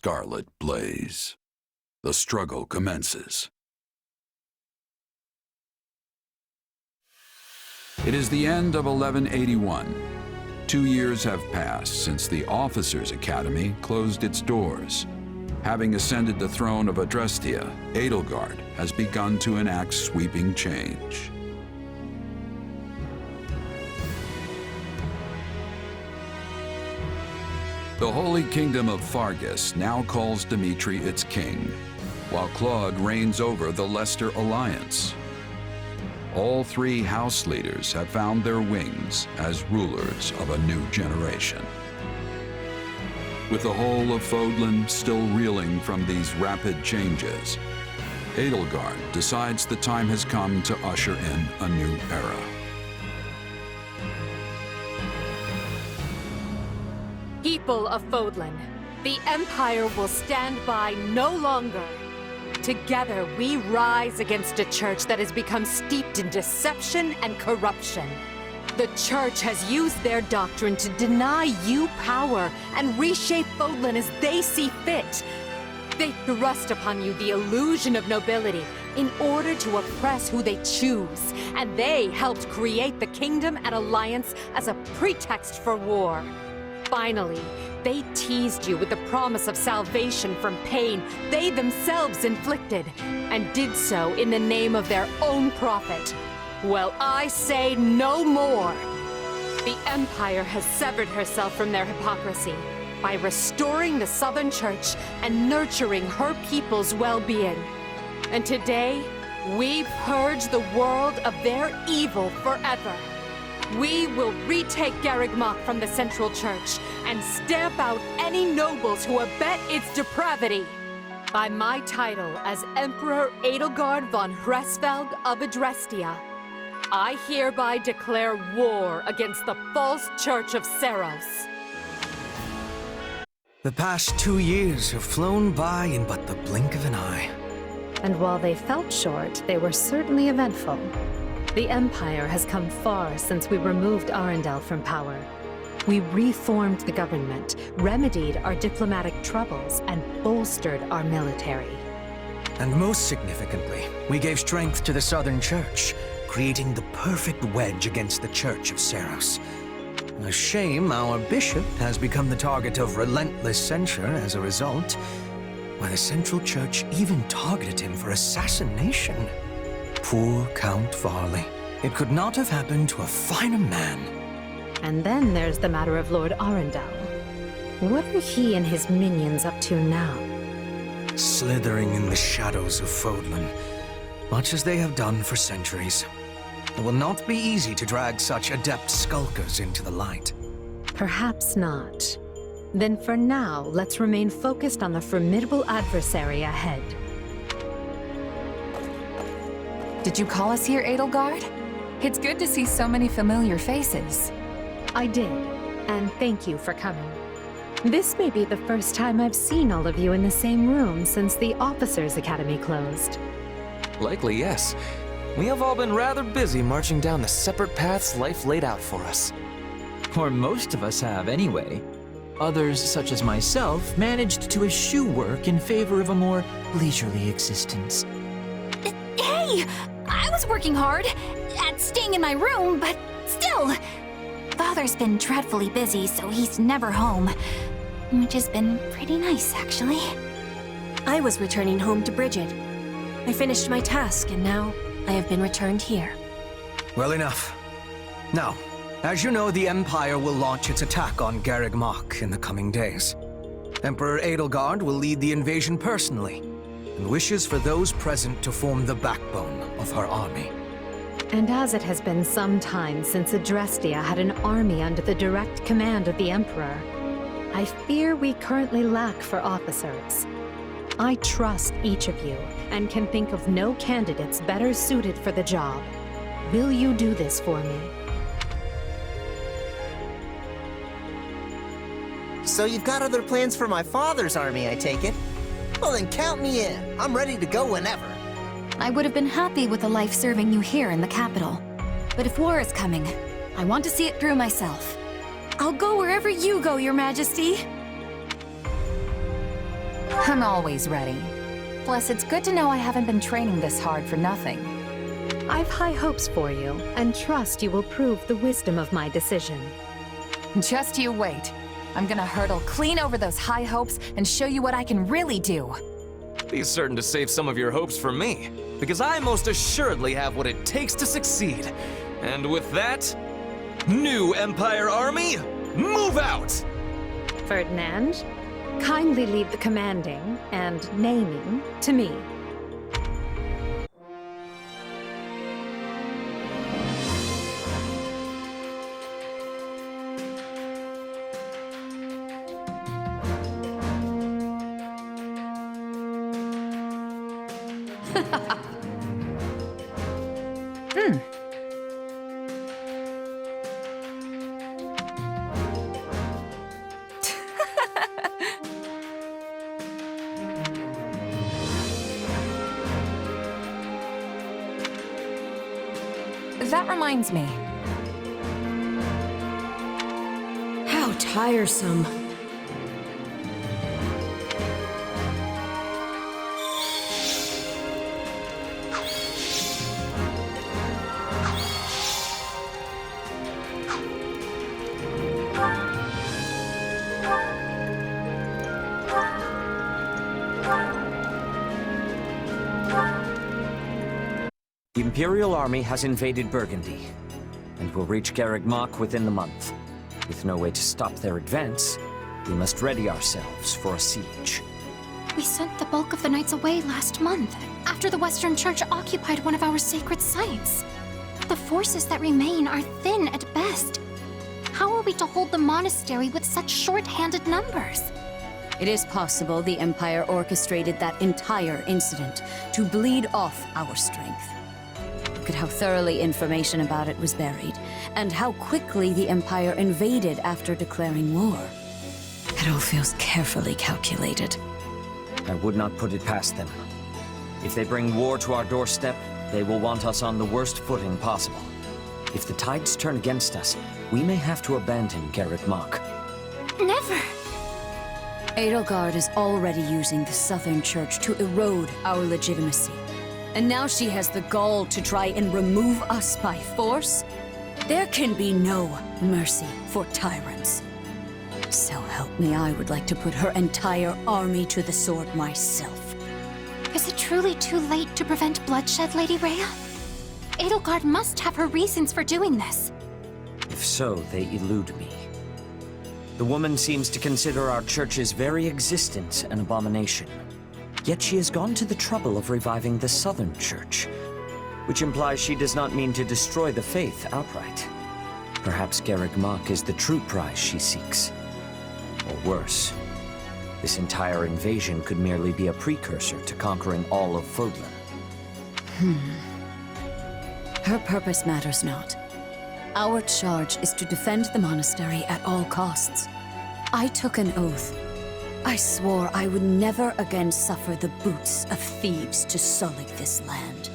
scarlet blaze. The struggle commences. It is the end of 1181. 2 years have passed since the Officers' Academy closed its doors. Having ascended the throne of Adrestia, Edelgard has begun to enact sweeping change. The Holy Kingdom of Fargus now calls Dimitri its king, while Claude reigns over the Leicester Alliance. All 3 house leaders have found their wings as rulers of a new generation. With the whole of Fodlan still reeling from these rapid changes, Edelgard decides the time has come to usher in a new era. People of Fodlan, the Empire will stand by no longer. Together, we rise against a church that has become steeped in deception and corruption. The church has used their doctrine to deny you power and reshape Fodlan as they see fit. They thrust upon you the illusion of nobility in order to oppress who they choose, and they helped create the Kingdom and Alliance as a pretext for war. Finally, they teased you with the promise of salvation from pain they themselves inflicted, and did so in the name of their own profit. Well, I say no more. The Empire has severed herself from their hypocrisy by restoring the Southern Church and nurturing her people's well-being. And today, we purge the world of their evil forever. We will retake Garreg Mach from the Central Church and stamp out any nobles who abet its depravity. By my title as Emperor Edelgard von Hresfeld of Adrestia, I hereby declare war against the false Church of Seros. The past 2 years have flown by in but the blink of an eye. And while they felt short, they were certainly eventful. The Empire has come far since we removed Arundel from power. We reformed the government, remedied our diplomatic troubles, and bolstered our military. And most significantly, we gave strength to the Southern Church, creating the perfect wedge against the Church of Seros. A shame our bishop has become the target of relentless censure as a result. Why, the Central Church even targeted him for assassination. Poor Count Varley. It could not have happened to a finer man. And then there's the matter of Lord Arundel. What are he and his minions up to now? Slithering in the shadows of Fodlan, much as they have done for centuries. It will not be easy to drag such adept skulkers into the light. Perhaps not. Then for now, let's remain focused on the formidable adversary ahead. Did you call us here, Edelgard? It's good to see so many familiar faces. I did, and thank you for coming. This may be the first time I've seen all of you in the same room since the Officers' Academy closed. Likely, yes. We have all been rather busy marching down the separate paths life laid out for us. Or most of us have, anyway. Others, such as myself, managed to eschew work in favor of a more leisurely existence. Hey! I was working hard at staying in my room, but still! Father's been dreadfully busy, so he's never home. Which has been pretty nice, actually. I was returning home to Bridget. I finished my task, and now I have been returned here. Well enough. Now, as you know, the Empire will launch its attack on Garreg Mach in the coming days. Emperor Edelgard will lead the invasion personally, and wishes for those present to form the backbone of her army. And as it has been some time since Adrestia had an army under the direct command of the Emperor, I fear we currently lack for officers. I trust each of you, and can think of no candidates better suited for the job. Will you do this for me? So you've got other plans for my father's army, I take it? Well then count me in. I'm ready to go whenever. I would have been happy with a life serving you here in the capital. But if war is coming, I want to see it through myself. I'll go wherever you go, Your Majesty. I'm always ready. Plus, it's good to know I haven't been training this hard for nothing. I've high hopes for you, and trust you will prove the wisdom of my decision. Just you wait. I'm gonna hurdle clean over those high hopes and show you what I can really do. Be certain to save some of your hopes for me, because I most assuredly have what it takes to succeed. And with that, new Empire Army, move out! Ferdinand, kindly leave the commanding and naming to me. That reminds me. How tiresome. The Imperial Army has invaded Burgundy, and will reach Garreg Mach within the month. With no way to stop their advance, we must ready ourselves for a siege. We sent the bulk of the knights away last month, after the Western Church occupied one of our sacred sites. The forces that remain are thin at best. How are we to hold the monastery with such short-handed numbers? It is possible the Empire orchestrated that entire incident to bleed off our strength. Look at how thoroughly information about it was buried, and how quickly the Empire invaded after declaring war. It all feels carefully calculated. I would not put it past them. If they bring war to our doorstep, they will want us on the worst footing possible. If the tides turn against us, we may have to abandon Garreg Mach. Never! Edelgard is already using the Southern Church to erode our legitimacy. And now she has the gall to try and remove us by force? There can be no mercy for tyrants. So help me, I would like to put her entire army to the sword myself. Is it truly too late to prevent bloodshed, Lady Rhea? Edelgard must have her reasons for doing this. If so, they elude me. The woman seems to consider our church's very existence an abomination. Yet she has gone to the trouble of reviving the Southern Church, which implies she does not mean to destroy the faith outright. Perhaps Garreg Mach is the true prize she seeks. Or worse, this entire invasion could merely be a precursor to conquering all of Fodlan. Her purpose matters not. Our charge is to defend the monastery at all costs. I took an oath. I swore I would never again suffer the boots of thieves to sully this land.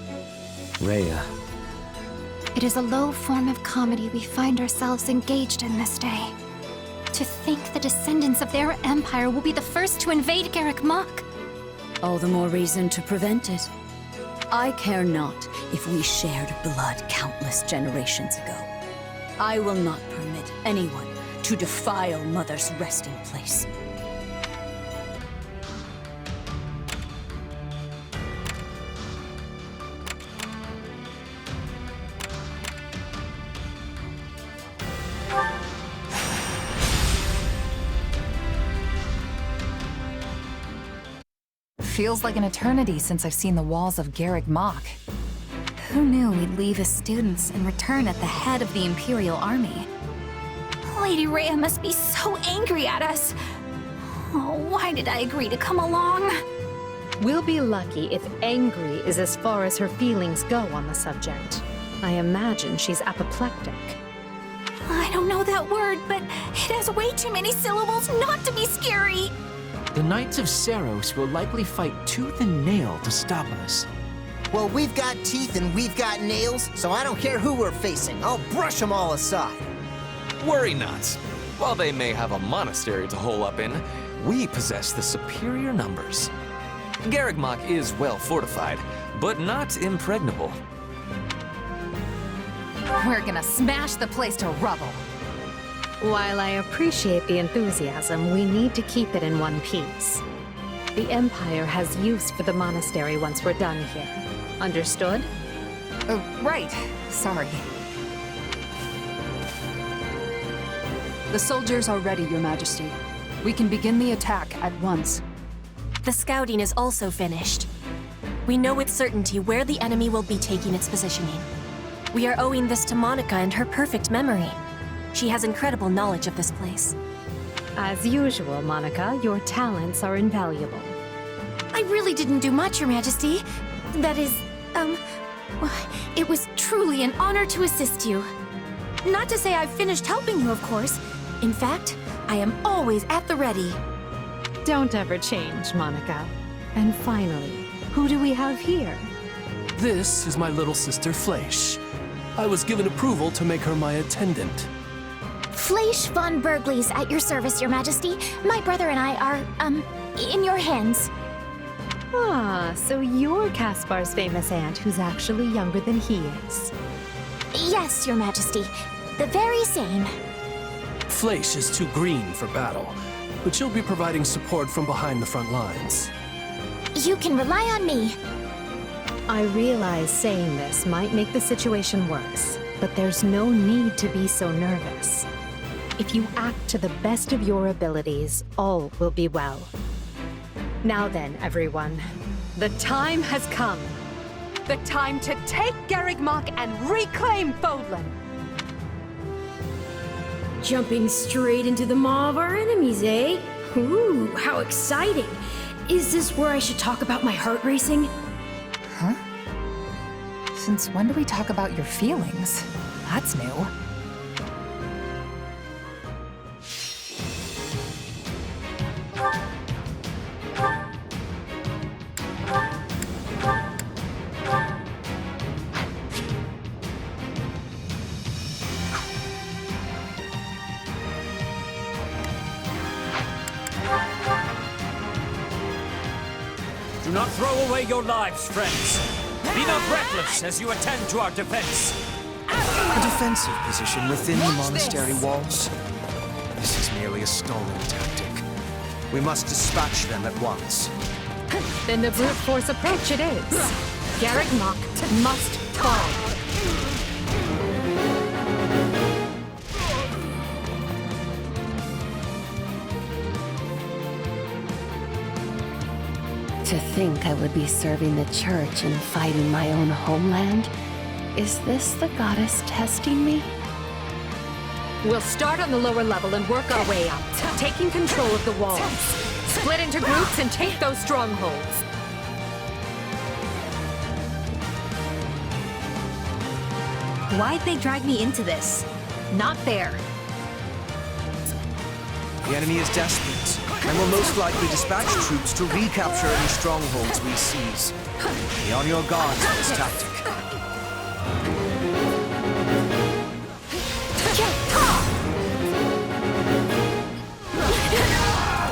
Rhea. It is a low form of comedy we find ourselves engaged in this day. To think the descendants of their empire will be the first to invade Garreg Mach. All the more reason to prevent it. I care not if we shared blood countless generations ago. I will not permit anyone to defile Mother's resting place. Feels like an eternity since I've seen the walls of Garreg Mach. Who knew we'd leave as students and return at the head of the Imperial Army? Lady Rhea must be so angry at us. Oh, why did I agree to come along? We'll be lucky if angry is as far as her feelings go on the subject. I imagine she's apoplectic. I don't know that word, but it has way too many syllables not to be scary. The Knights of Seiros will likely fight tooth and nail to stop us. Well, we've got teeth and we've got nails, so I don't care who we're facing. I'll brush them all aside. Worry not. While they may have a monastery to hole up in, we possess the superior numbers. Garreg Mach is well fortified, but not impregnable. We're gonna smash the place to rubble. While I appreciate the enthusiasm, we need to keep it in one piece. The Empire has use for the monastery once we're done here. Understood? Right. Sorry. The soldiers are ready, Your Majesty. We can begin the attack at once. The scouting is also finished. We know with certainty where the enemy will be taking its positioning. We are owing this to Monica and her perfect memory. She has incredible knowledge of this place. As usual, Monica, your talents are invaluable. I really didn't do much, Your Majesty. That is, it was truly an honor to assist you. Not to say I've finished helping you, of course. In fact, I am always at the ready. Don't ever change, Monica. And finally, who do we have here? This is my little sister, Fleisch. I was given approval to make her my attendant. Fleisch von Bergley's at your service, Your Majesty. My brother and I are, in your hands. Ah, so you're Caspar's famous aunt who's actually younger than he is. Yes, Your Majesty. The very same. Fleisch is too green for battle, but she'll be providing support from behind the front lines. You can rely on me. I realize saying this might make the situation worse, but there's no need to be so nervous. If you act to the best of your abilities, all will be well. Now then, everyone, the time has come. The time to take Garreg Mach and reclaim Fodlan. Jumping straight into the maw of our enemies, eh? Ooh, how exciting! Is this where I should talk about my heart racing? Huh? Since when do we talk about your feelings? That's new. Do not throw away your lives, friends. Be not reckless as you attend to our defense. A defensive position within the monastery walls? This is merely a stalling tactic. We must dispatch them at once. Then the brute force approach it is. Garreg Mach must fall. To think I would be serving the church and fighting my own homeland? Is this the goddess testing me? We'll start on the lower level and work our way up, taking control of the walls. Split into groups and take those strongholds. Why'd they drag me into this? Not fair. The enemy is desperate, and will most likely dispatch troops to recapture any strongholds we seize. Be on your guard for this tactic.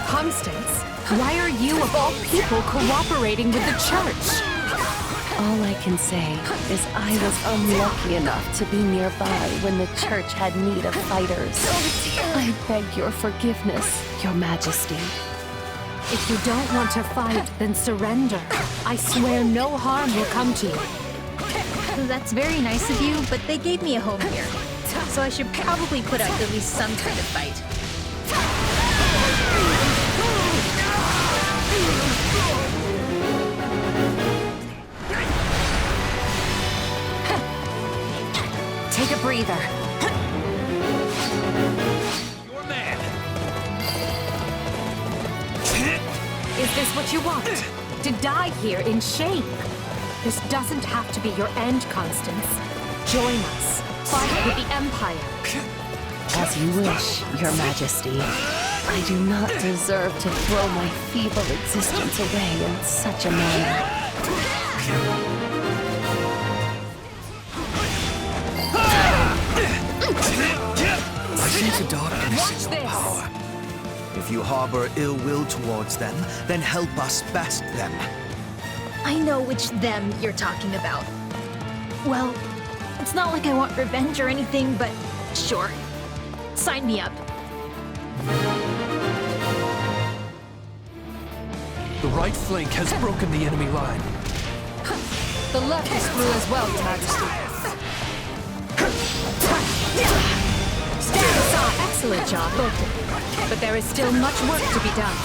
Constance, why are you, of all people, cooperating with the church? All I can say is I was unlucky enough to be nearby when the church had need of fighters. I beg your forgiveness, Your Majesty. If you don't want to fight, then surrender. I swear no harm will come to you. That's very nice of you, but they gave me a home here. So I should probably put up at least some kind of fight. Take a breather. Your man. Is this what you want? To die here in shame? This doesn't have to be your end, Constance. Join us. Fight with the Empire. As you wish, Your Majesty. I do not deserve to throw my feeble existence away in such a manner. Into darkness is your power. If you harbor ill will towards them, then help us best them. I know which them you're talking about. Well, it's not like I want revenge or anything, but sure. Sign me up. The right flank has broken the enemy line. The left is through as well, Your Majesty. Stand aside! Excellent job, both of you. But there is still much work to be done.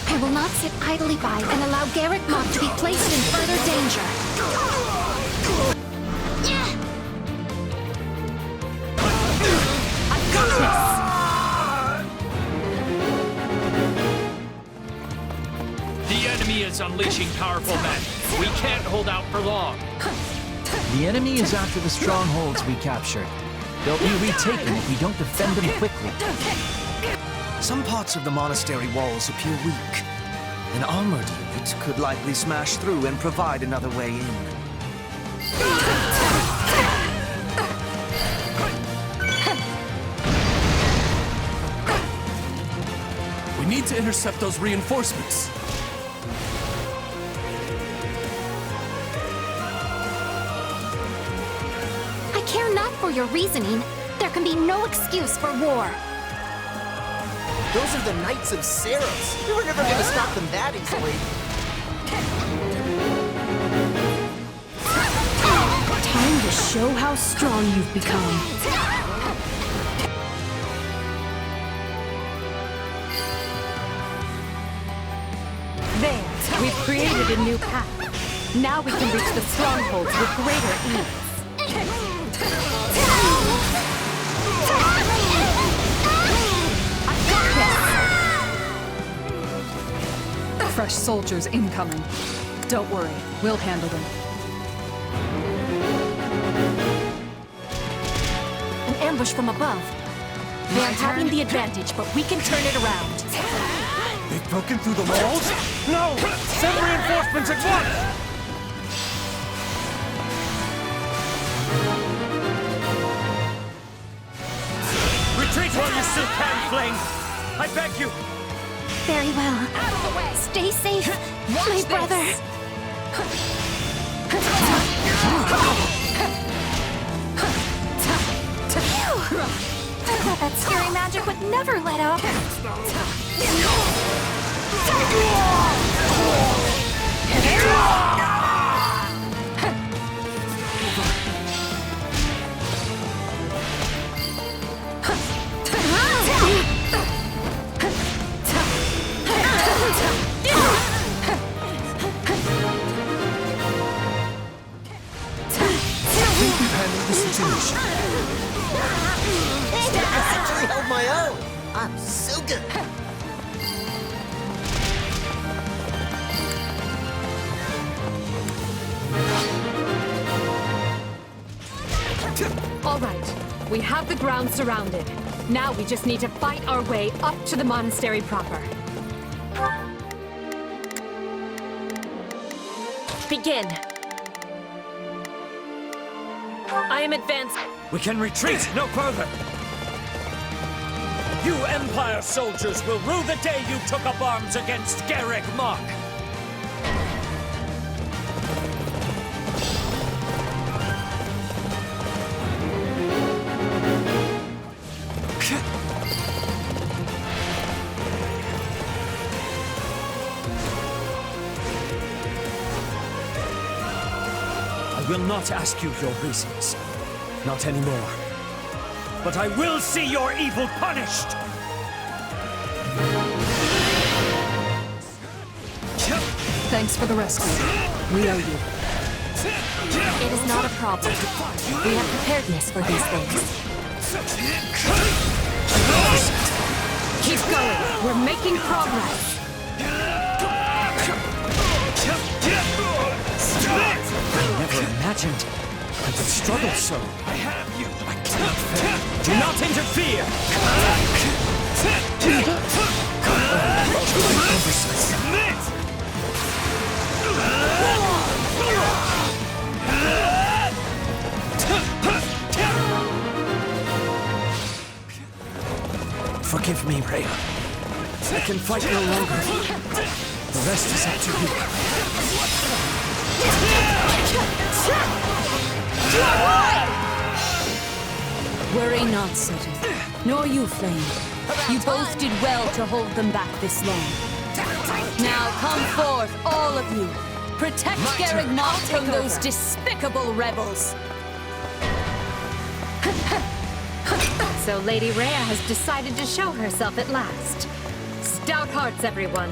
I will not sit idly by and allow Garreg Mach to be placed in further danger. I've got this! The enemy is unleashing powerful men. We can't hold out for long. The enemy is after the strongholds we captured. They'll be retaken if we don't defend them quickly. Some parts of the monastery walls appear weak. An armored unit could likely smash through and provide another way in. We need to intercept those reinforcements. I care not for your reasoning. There can be no excuse for war. Those are the Knights of Saros. We were never gonna stop them that easily. Time to show how strong you've become. There, we've created a new path. Now we can reach the strongholds with greater ease. Fresh soldiers incoming. Don't worry, we'll handle them. An ambush from above. They are having the advantage, but we can turn it around. They've broken through the walls? No! Send reinforcements at once! Retreat while you still can, Flame! I beg you! Very well. Stay safe, my brother. I thought that scary magic would never let up. I actually held my own. I'm so good. All right, we have the ground surrounded. Now we just need to fight our way up to the monastery proper. Begin. I am advanced. We can retreat no further! You Empire soldiers will rue the day you took up arms against Garreg Mach! I will not ask you your reasons. Not anymore. But I will see your evil punished! Thanks for the rescue. We owe you. It is not a problem. We have preparedness for these things. Keep going. We're making progress. I never imagined I would struggle so. I have you! I cannot fail! Do not interfere! Submit! can fight no longer. The rest is up to you. Worry not, Sutter. Nor you, Flame. You both did well to hold them back this long. Now come forth, all of you. Protect Garreg Mach from those despicable rebels. So Lady Rhea has decided to show herself at last. Stout hearts, everyone.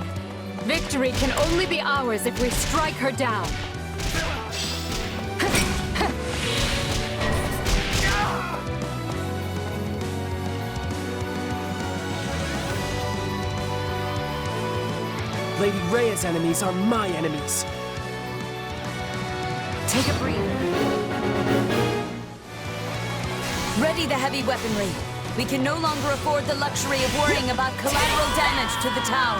Victory can only be ours if we strike her down. Lady Rhea's enemies are my enemies. Take a breather. Ready the heavy weaponry. We can no longer afford the luxury of worrying about collateral damage to the town.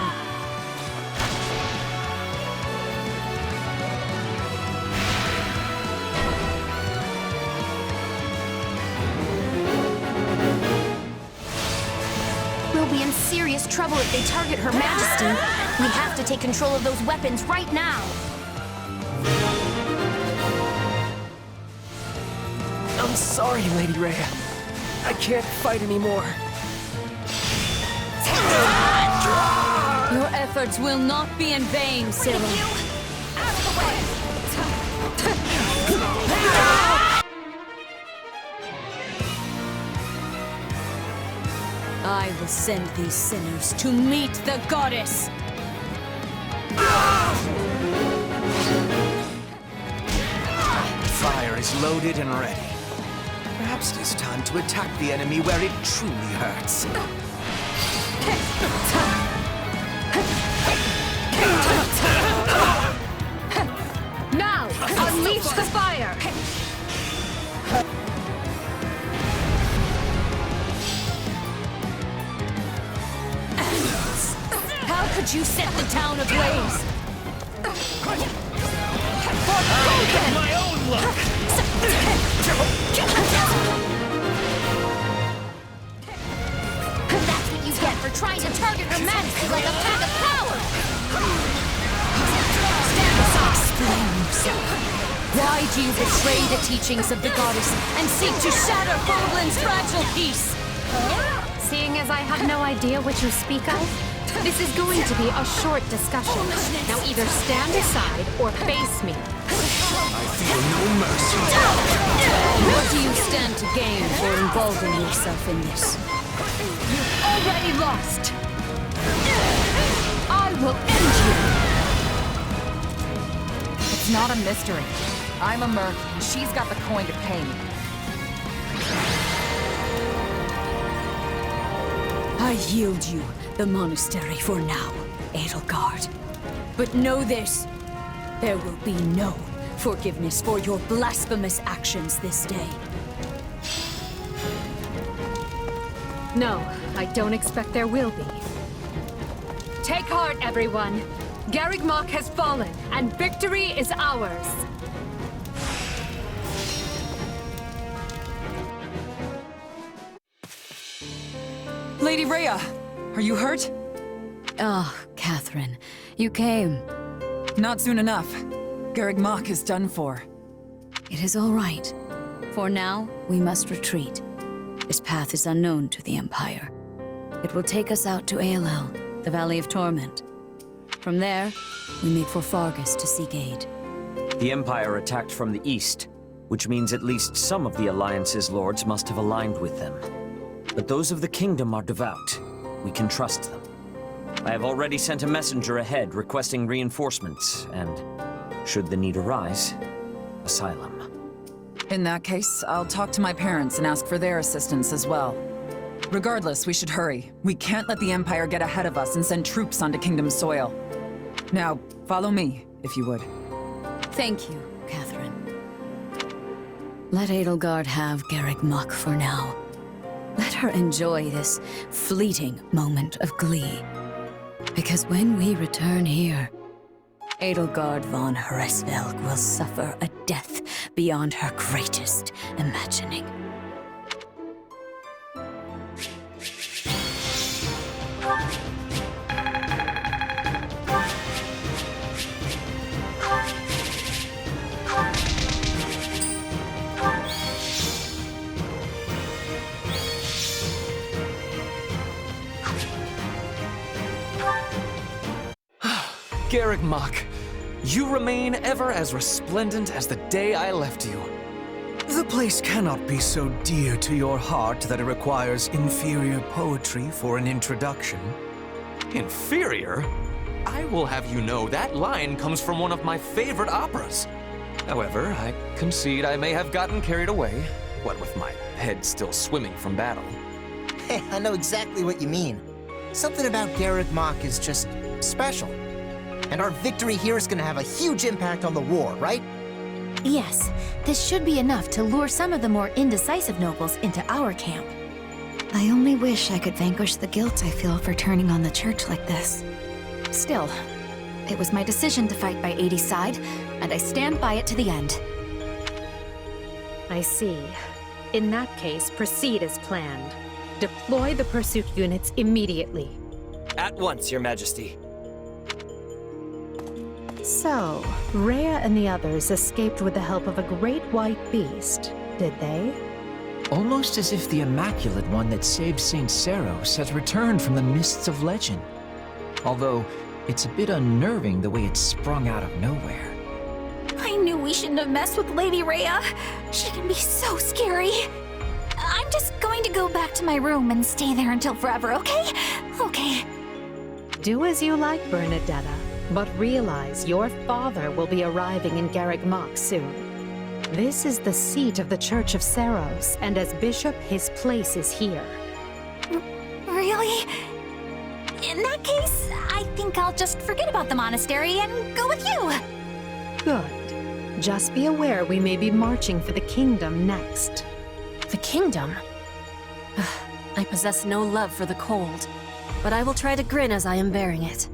We'll be in serious trouble if they target Her Majesty. We have to take control of those weapons right now. I'm sorry, Lady Rhea. I can't fight anymore. Your efforts will not be in vain, Cyril. Out of the way! I will send these sinners to meet the goddess! Fire is loaded and ready. Perhaps it is time to attack the enemy where it truly hurts. Now, unleash the fire! How could you set the town ablaze? My own luck! That's what you get for trying to target Her Majesty like a pack of cowards! Explain yourself. Why do you betray the teachings of the goddess and seek to shatter Fodlan's fragile peace? Seeing as I have no idea what you speak of, this is going to be a short discussion. Now either stand aside or face me. I feel no mercy. What do you stand to gain for involving yourself in this? You've already lost. I will end you. It's not a mystery. I'm a merc, and she's got the coin to pay me. I yield you the monastery for now, Edelgard. But know this, there will be no forgiveness for your blasphemous actions this day. No, I don't expect there will be. Take heart, everyone. Garreg Mach has fallen, and victory is ours. Lady Rhea, are you hurt? Ah, Catherine, you came. Not soon enough. Garreg Mach is done for. It is all right. For now, we must retreat. This path is unknown to the Empire. It will take us out to Aelel, the Valley of Torment. From there, we make for Fargus to seek aid. The Empire attacked from the east, which means at least some of the Alliance's lords must have aligned with them. But those of the Kingdom are devout. We can trust them. I have already sent a messenger ahead requesting reinforcements, and, should the need arise, asylum. In that case, I'll talk to my parents and ask for their assistance as well. Regardless, we should hurry. We can't let the Empire get ahead of us and send troops onto Kingdom soil. Now, follow me, if you would. Thank you, Catherine. Let Edelgard have Garreg Mach for now. Let her enjoy this fleeting moment of glee. Because when we return here, Edelgard von Hresvelg will suffer a death beyond her greatest imagining. Garreg Mach, you remain ever as resplendent as the day I left you. The place cannot be so dear to your heart that it requires inferior poetry for an introduction. Inferior? I will have you know that line comes from one of my favorite operas. However, I concede I may have gotten carried away, what with my head still swimming from battle. Hey, I know exactly what you mean. Something about Garreg Mach is just special. And our victory here is gonna have a huge impact on the war, right? Yes, this should be enough to lure some of the more indecisive nobles into our camp. I only wish I could vanquish the guilt I feel for turning on the church like this. Still, it was my decision to fight by 80's side, and I stand by it to the end. I see. In that case, proceed as planned. Deploy the pursuit units immediately. At once, Your Majesty. So, Rhea and the others escaped with the help of a great white beast, did they? Almost as if the Immaculate One that saved St. Seros has returned from the mists of legend. Although, it's a bit unnerving the way it sprung out of nowhere. I knew we shouldn't have messed with Lady Rhea. She can be so scary. I'm just going to go back to my room and stay there until forever, okay? Okay. Do as you like, Bernadetta, but realize your father will be arriving in Garreg Mach soon. This is the seat of the Church of Seros, and as bishop, his place is here. Really? In that case, I think I'll just forget about the monastery and go with you. Good. Just be aware we may be marching for the kingdom next. The kingdom? I possess no love for the cold, but I will try to grin as I am bearing it.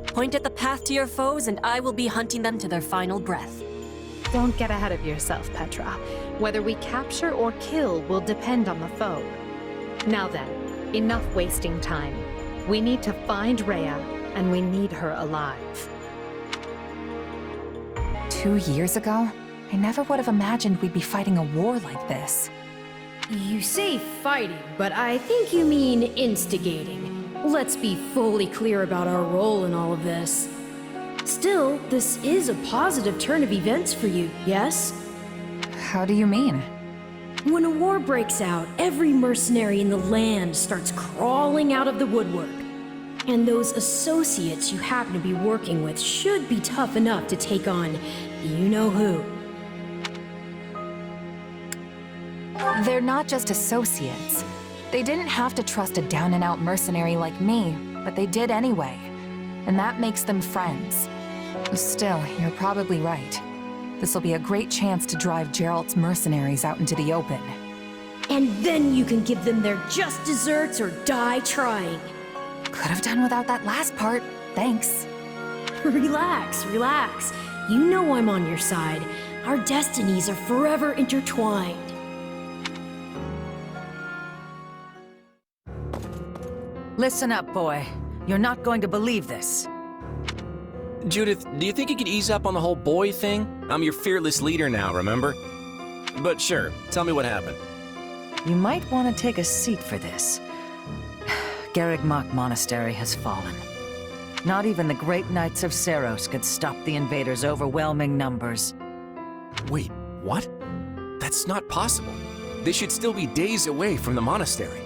Point at the path to your foes, and I will be hunting them to their final breath. Don't get ahead of yourself, Petra. Whether we capture or kill will depend on the foe. Now then, enough wasting time. We need to find Rhea, and we need her alive. 2 years ago, I never would have imagined we'd be fighting a war like this. You say fighting, but I think you mean instigating. Let's be fully clear about our role in all of this. Still, this is a positive turn of events for you, yes? How do you mean? When a war breaks out, every mercenary in the land starts crawling out of the woodwork. And those associates you happen to be working with should be tough enough to take on you-know-who. They're not just associates. They didn't have to trust a down-and-out mercenary like me, but they did anyway. And that makes them friends. Still, you're probably right. This'll be a great chance to drive Geralt's mercenaries out into the open. And then you can give them their just desserts or die trying. Could have done without that last part. Thanks. Relax, relax. You know I'm on your side. Our destinies are forever intertwined. Listen up, boy. You're not going to believe this. Judith, do you think you could ease up on the whole boy thing? I'm your fearless leader now, remember? But sure, tell me what happened. You might want to take a seat for this. Garreg Mach Monastery has fallen. Not even the great knights of Seros could stop the invaders' overwhelming numbers. Wait, what? That's not possible. They should still be days away from the monastery.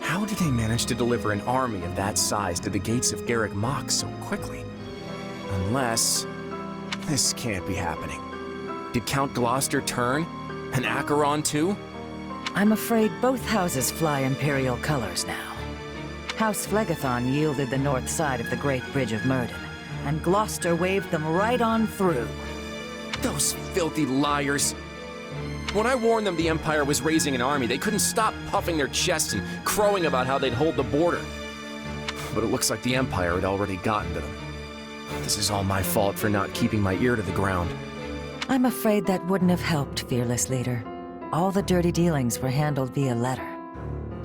How did they manage to deliver an army of that size to the gates of Garreg Mach so quickly? Unless... this can't be happening. Did Count Gloucester turn? And Acheron too? I'm afraid both houses fly Imperial colors now. House Phlegethon yielded the north side of the Great Bridge of Myrddin, and Gloucester waved them right on through. Those filthy liars! When I warned them the Empire was raising an army, they couldn't stop puffing their chests and crowing about how they'd hold the border. But it looks like the Empire had already gotten to them. This is all my fault for not keeping my ear to the ground. I'm afraid that wouldn't have helped, fearless leader. All the dirty dealings were handled via letter.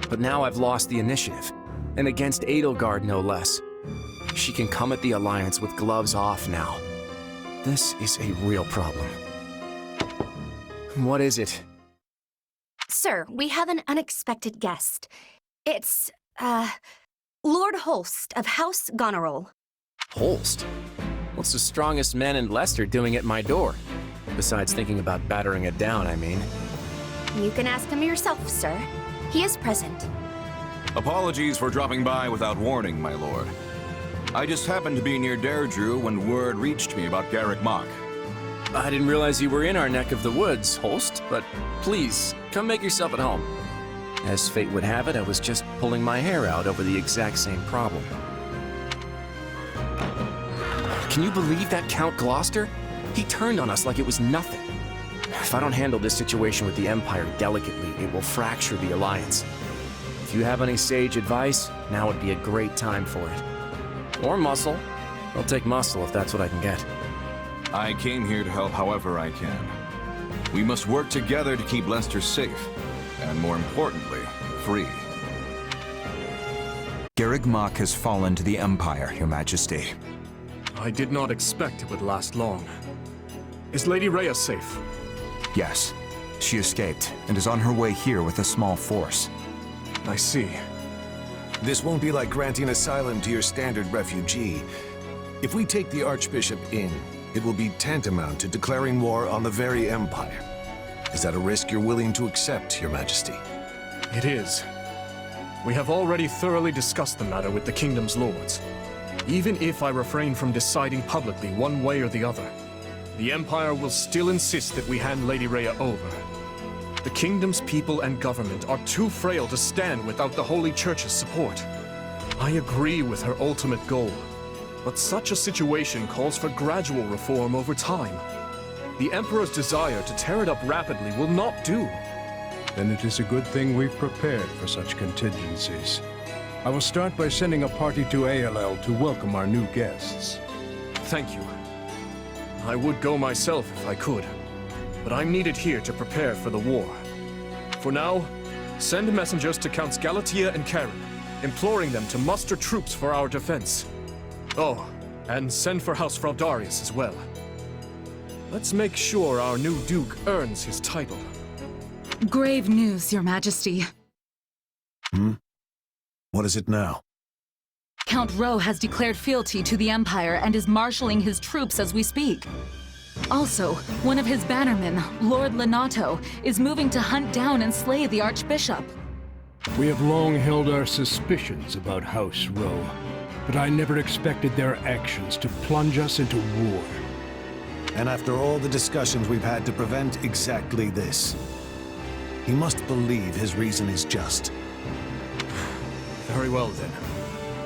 But now I've lost the initiative, and against Edelgard no less. She can come at the Alliance with gloves off now. This is a real problem. What is it? Sir, we have an unexpected guest. It's, Lord Holst of House Goneril. Holst? What's the strongest man in Leicester doing at my door? Besides thinking about battering it down, I mean. You can ask him yourself, sir. He is present. Apologies for dropping by without warning, my lord. I just happened to be near Deirdre when word reached me about Garreg Mach. I didn't realize you were in our neck of the woods, Holst, but please, come make yourself at home. As fate would have it, I was just pulling my hair out over the exact same problem. Can you believe that Count Gloucester? He turned on us like it was nothing. If I don't handle this situation with the Empire delicately, it will fracture the Alliance. If you have any sage advice, now would be a great time for it. Or muscle. I'll take muscle if that's what I can get. I came here to help however I can. We must work together to keep Leicester safe, and more importantly, free. Garreg Mach has fallen to the Empire, Your Majesty. I did not expect it would last long. Is Lady Rhea safe? Yes. She escaped and is on her way here with a small force. I see. This won't be like granting asylum to your standard refugee. If we take the Archbishop in, it will be tantamount to declaring war on the very Empire. Is that a risk you're willing to accept, Your Majesty? It is. We have already thoroughly discussed the matter with the Kingdom's lords. Even if I refrain from deciding publicly one way or the other, the Empire will still insist that we hand Lady Rhea over. The Kingdom's people and government are too frail to stand without the Holy Church's support. I agree with her ultimate goal, but such a situation calls for gradual reform over time. The Emperor's desire to tear it up rapidly will not do. Then it is a good thing we've prepared for such contingencies. I will start by sending a party to ALL to welcome our new guests. Thank you. I would go myself if I could, but I'm needed here to prepare for the war. For now, send messengers to Counts Galatea and Karen, imploring them to muster troops for our defense. Oh, and send for House Fraudarius as well. Let's make sure our new Duke earns his title. Grave news, Your Majesty. What is it now? Count Rowe has declared fealty to the Empire and is marshalling his troops as we speak. Also, one of his bannermen, Lord Lenato, is moving to hunt down and slay the Archbishop. We have long held our suspicions about House Rowe, but I never expected their actions to plunge us into war. And after all the discussions we've had to prevent exactly this, he must believe his reason is just. Very well then.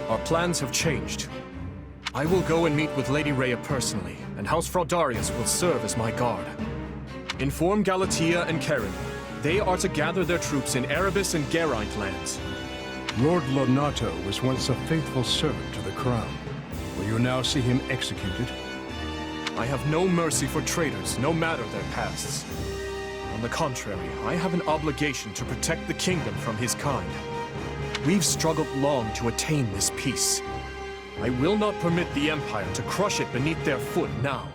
Our plans have changed. I will go and meet with Lady Rhea personally, and House Fraudarius will serve as my guard. Inform Galatea and Karen. They are to gather their troops in Erebus and Geraint lands. Lord Lenato was once a faithful servant to the crown. Will you now see him executed? I have no mercy for traitors, no matter their pasts. On the contrary, I have an obligation to protect the kingdom from his kind. We've struggled long to attain this peace. I will not permit the Empire to crush it beneath their foot now.